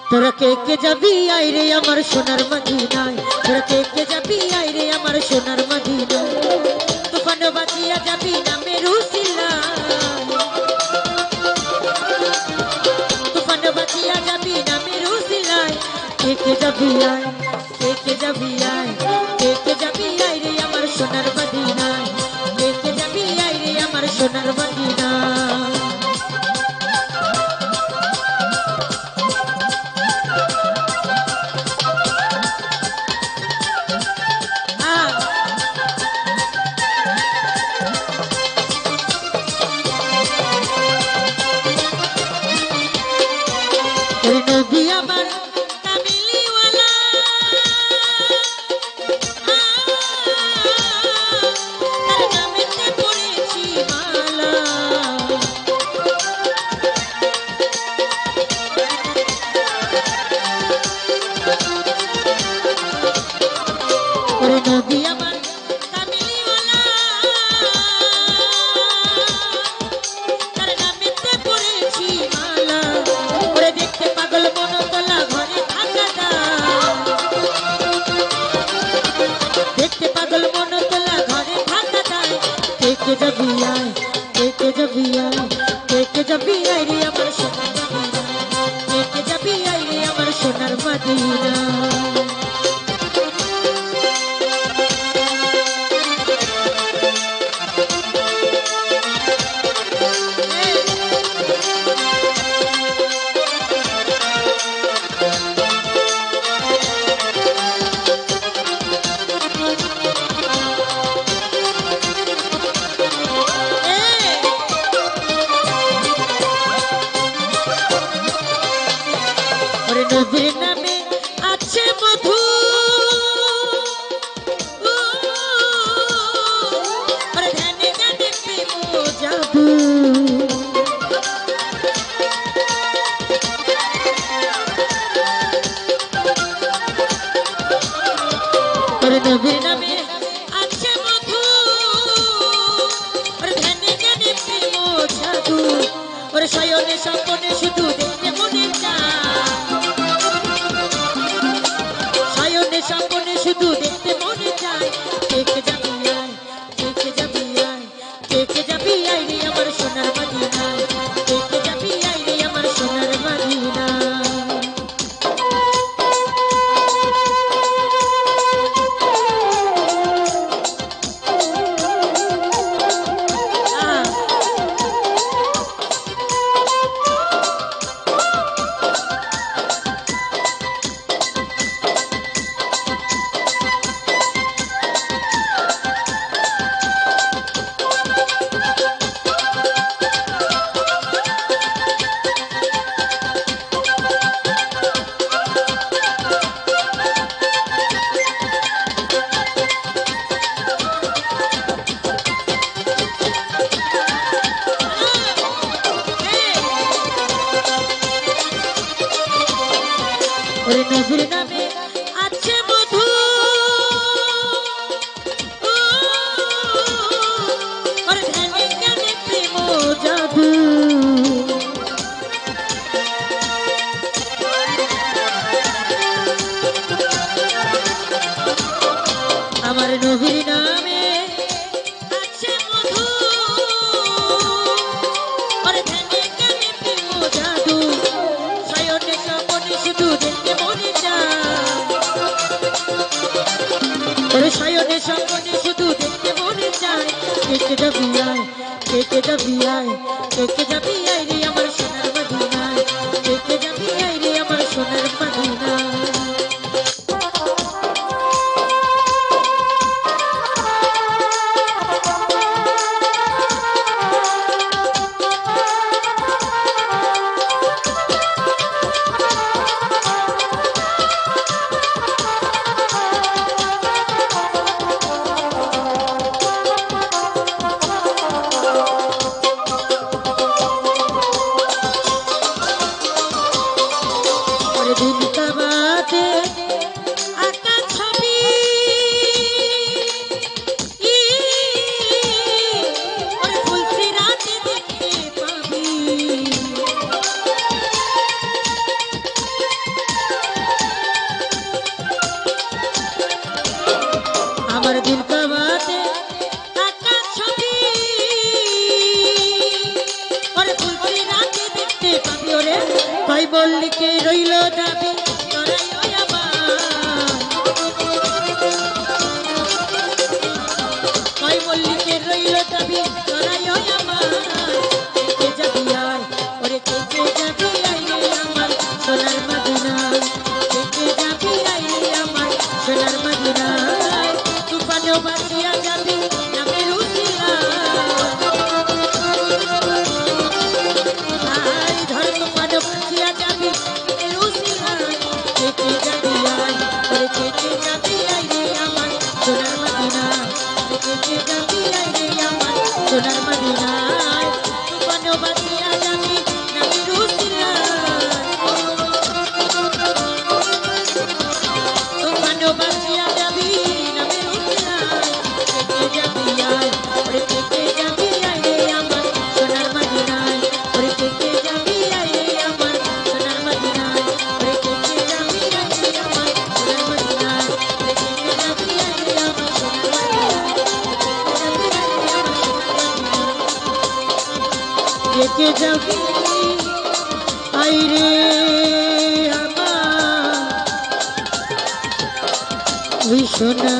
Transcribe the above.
তোরা কে কে যাবি আইরে আমার সোনার মদিনায়, তোরা কে কে যাবি আইরে আমার সোনার মদিনায়। তুফান বাজিয়া যাবি না মেরুসিলায়, তুফান বাজিয়া যাবি না মেরুসিলায়। কে কে যাবি আয়, কে কে যাবি আয়, কে কে যাবি আইরে আমার সোনার মদিনায়, কে কে যাবি আইরে আমার সোনার মদিনায়। নবী আমার কামিলিওয়ালা, তার নামেতে পড়েছি মালা। ওরে নবী আমার কামিলিওয়ালা, তার নামেতে পড়েছি মালা। ওরে দেখতে পাগল মনতলা ঘরে থাকা যায়, দেখতে পাগল মনতলা ঘরে থাকা যায়। কে কে যাবি আয়, কে কে যাবি আয়, কে কে যাবি আয় রে আমার সোনার মদিনা, কে কে যাবি আয় রে আমার সোনার মদিনা। নবীর নামে আছে মধু, ওরে ধ্যানে ধ্যানে প্রেম জাদু। ওরে নবীর নামে আছে মধু, ওরে ধ্যানে ধ্যানে প্রেম জাদু। ওরে শয়নে স্বপনে শুধু দেখতে মনে চায়, স্বপনে শুধু দেখতে মনে চায়। কে কে যাবি আয়, কে কে যাবি আয়, কে কে যাবি আয় রে আমার সোনার মদিনায়, কে কে যাবি আয় রে আমার সোনার মদিনায়। ওরে নবীর নামে আছে মধু, ওরে ধ্যানে ধ্যানে প্রেম জাদু। আমার নবীর নামে আছে মধু, ওরে ধ্যানে ধ্যানে প্রেম জাদু। শয়নে স্বপনে শুধু দেখতে মনে চায়, ওরে শয়নে স্বপনে শুধু দেখতে মনে চায়। কে কে যাবি আয়, কে কে যাবি আয়, কে কে যাবি আয় রে আমার সোনার মদিনায়, কে কে যাবি আয় রে আমার সোনার মদিনায়। রইল দাবি তোরাই ওই আমার কই মল্লিকের রইল দাবি তোরাই ওই আমার কে যাবি আয় ওরে কে যাবি আয় রে আমার সোনার মদিনায় কে যাবি আয় রে আমার সোনার মদিনায় তুফানও বাঁচিয়া যাবি নামের উসিলায় ধর তুফানও বাঁচিয়া যাবি নামের উসিলায় কে যাবি আয় ওরে কে যাবি আয় রে আমার সোনার মদিনায় কে যাবি আয় রে আমার সোনার মদিনায় তুফানও বাঁচিয়া যাবি নামের উসিলায় তুফানও বাঁচিয়া যাবি নামের উসিলায় কে যাবি আয় ওরে কে যাবি আয় রে আমার সোনার মদিনায় ওরে কে যাবি আয় রে আমার সোনার মদিনায় ওরে কে যাবি আয় রে আমার সোনার মদিনায় ওরে কে যাবি আয় রে আমার সোনার মদিনায় কে যাবি আয় রে আমার ওই সোনা